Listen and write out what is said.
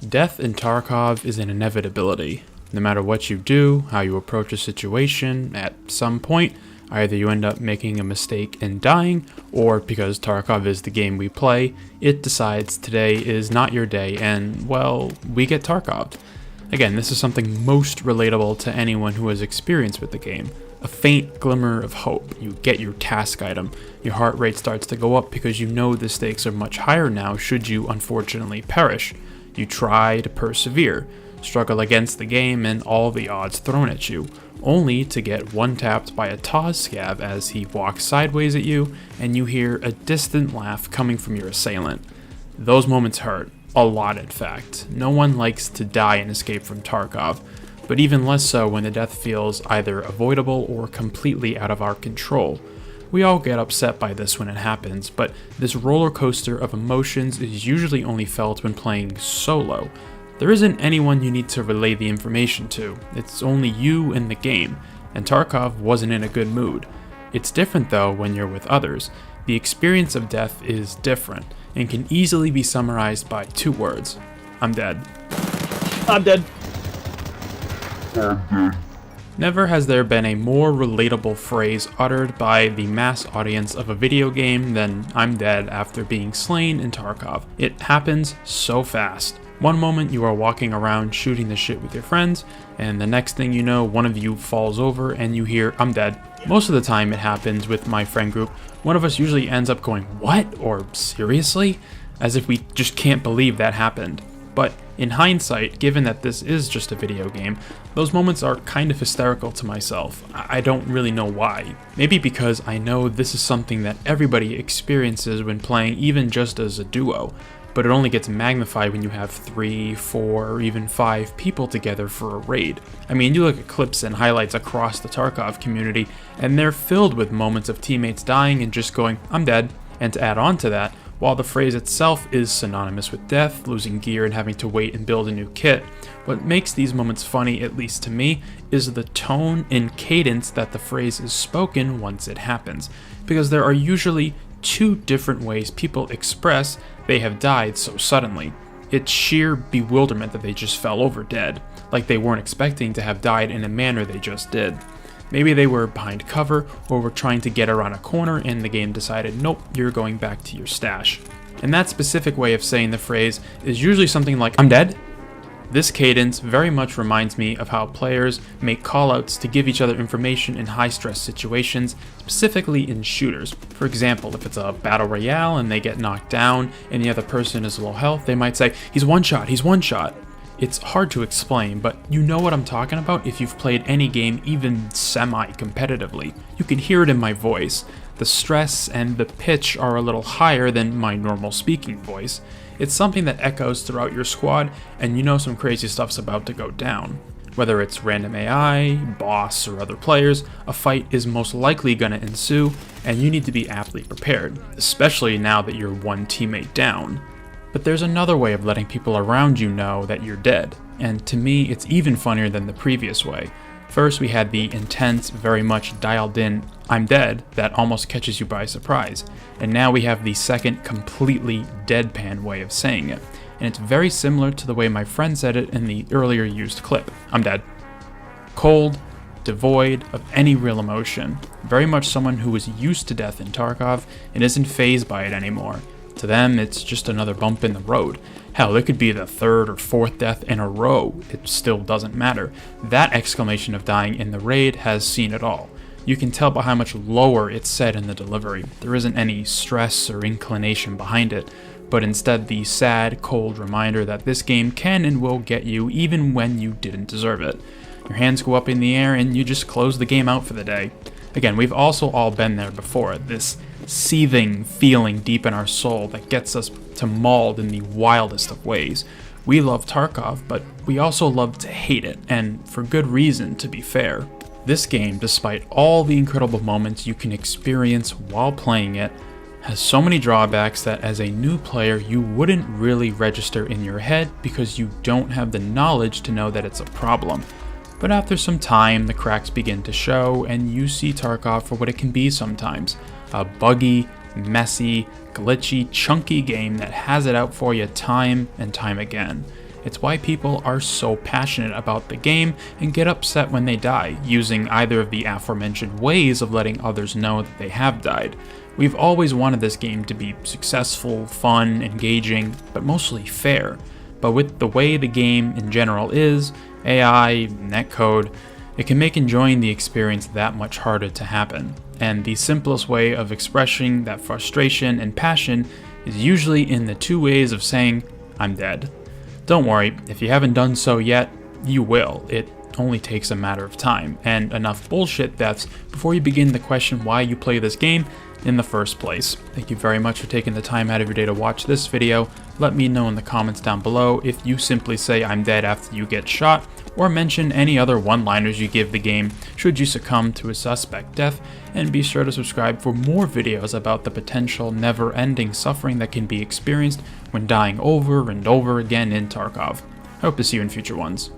Death in Tarkov is an inevitability. No matter what you do, how you approach a situation, at some point, either you end up making a mistake and dying, or because Tarkov is the game we play, it decides today is not your day and, well, we get Tarkoved. Again, this is something most relatable to anyone who has experience with the game. A faint glimmer of hope. You get your task item. Your heart rate starts to go up because you know the stakes are much higher now should you unfortunately perish. You try to persevere, struggle against the game and all the odds thrown at you, only to get one-tapped by a scav as he walks sideways at you and you hear a distant laugh coming from your assailant. Those moments hurt. A lot, in fact. No one likes to die and escape from Tarkov, but even less so when the death feels either avoidable or completely out of our control. We all get upset by this when it happens, but this roller coaster of emotions is usually only felt when playing solo. There isn't anyone you need to relay the information to, it's only you and the game, and Tarkov wasn't in a good mood. It's different though when you're with others. The experience of death is different, and can easily be summarized by two words. I'm dead. I'm dead. Never has there been a more relatable phrase uttered by the mass audience of a video game than "I'm dead" after being slain in Tarkov. It happens so fast. One moment you are walking around shooting the shit with your friends, and the next thing you know, one of you falls over and you hear, "I'm dead." Most of the time it happens with my friend group. One of us usually ends up going, "What?" or "Seriously?" as if we just can't believe that happened. But in hindsight, given that this is just a video game, those moments are kind of hysterical to myself. I don't really know why. Maybe because I know this is something that everybody experiences when playing even just as a duo, but it only gets magnified when you have 3, 4, or even 5 people together for a raid. I mean, you look at clips and highlights across the Tarkov community, and they're filled with moments of teammates dying and just going, "I'm dead." And to add on to that, while the phrase itself is synonymous with death, losing gear and having to wait and build a new kit, what makes these moments funny, at least to me, is the tone and cadence that the phrase is spoken once it happens. Because there are usually two different ways people express they have died so suddenly. It's sheer bewilderment that they just fell over dead, like they weren't expecting to have died in a manner they just did. Maybe they were behind cover or were trying to get around a corner and the game decided, nope, you're going back to your stash. And that specific way of saying the phrase is usually something like, "I'm dead." This cadence very much reminds me of how players make callouts to give each other information in high-stress situations, specifically in shooters. For example, if it's a battle royale and they get knocked down and the other person is low health, they might say, "He's one shot, he's one shot." It's hard to explain, but you know what I'm talking about if you've played any game even semi-competitively. You can hear it in my voice. The stress and the pitch are a little higher than my normal speaking voice. It's something that echoes throughout your squad, and you know some crazy stuff's about to go down. Whether it's random AI, boss, or other players, a fight is most likely gonna ensue, and you need to be aptly prepared, especially now that you're one teammate down. But there's another way of letting people around you know that you're dead, and to me it's even funnier than the previous way. First we had the intense, very much dialed in "I'm dead" that almost catches you by surprise, and now we have the second completely deadpan way of saying it, and it's very similar to the way my friend said it in the earlier used clip. "I'm dead." Cold, devoid of any real emotion, very much someone who is used to death in Tarkov and isn't fazed by it anymore. To them, it's just another bump in the road. Hell, it could be the 3rd or 4th death in a row. It still doesn't matter. That exclamation of dying in the raid has seen it all. You can tell by how much lower it's said in the delivery. There isn't any stress or inclination behind it, but instead the sad, cold reminder that this game can and will get you even when you didn't deserve it. Your hands go up in the air and you just close the game out for the day. Again, we've also all been there before, this seething feeling deep in our soul that gets us to mauled in the wildest of ways. We love Tarkov, but we also love to hate it, and for good reason, to be fair. This game, despite all the incredible moments you can experience while playing it, has so many drawbacks that as a new player you wouldn't really register in your head because you don't have the knowledge to know that it's a problem. But after some time, the cracks begin to show, and you see Tarkov for what it can be sometimes. A buggy, messy, glitchy, chunky game that has it out for you time and time again. It's why people are so passionate about the game and get upset when they die, using either of the aforementioned ways of letting others know that they have died. We've always wanted this game to be successful, fun, engaging, but mostly fair. But with the way the game in general is, AI, netcode, it can make enjoying the experience that much harder to happen. And the simplest way of expressing that frustration and passion is usually in the two ways of saying, "I'm dead." Don't worry, if you haven't done so yet, you will. It only takes a matter of time, and enough bullshit deaths before you begin to question why you play this game in the first place. Thank you very much for taking the time out of your day to watch this video. Let me know in the comments down below if you simply say "I'm dead" after you get shot, or mention any other one-liners you give the game should you succumb to a suspect death, and be sure to subscribe for more videos about the potential never-ending suffering that can be experienced when dying over and over again in Tarkov. I hope to see you in future ones.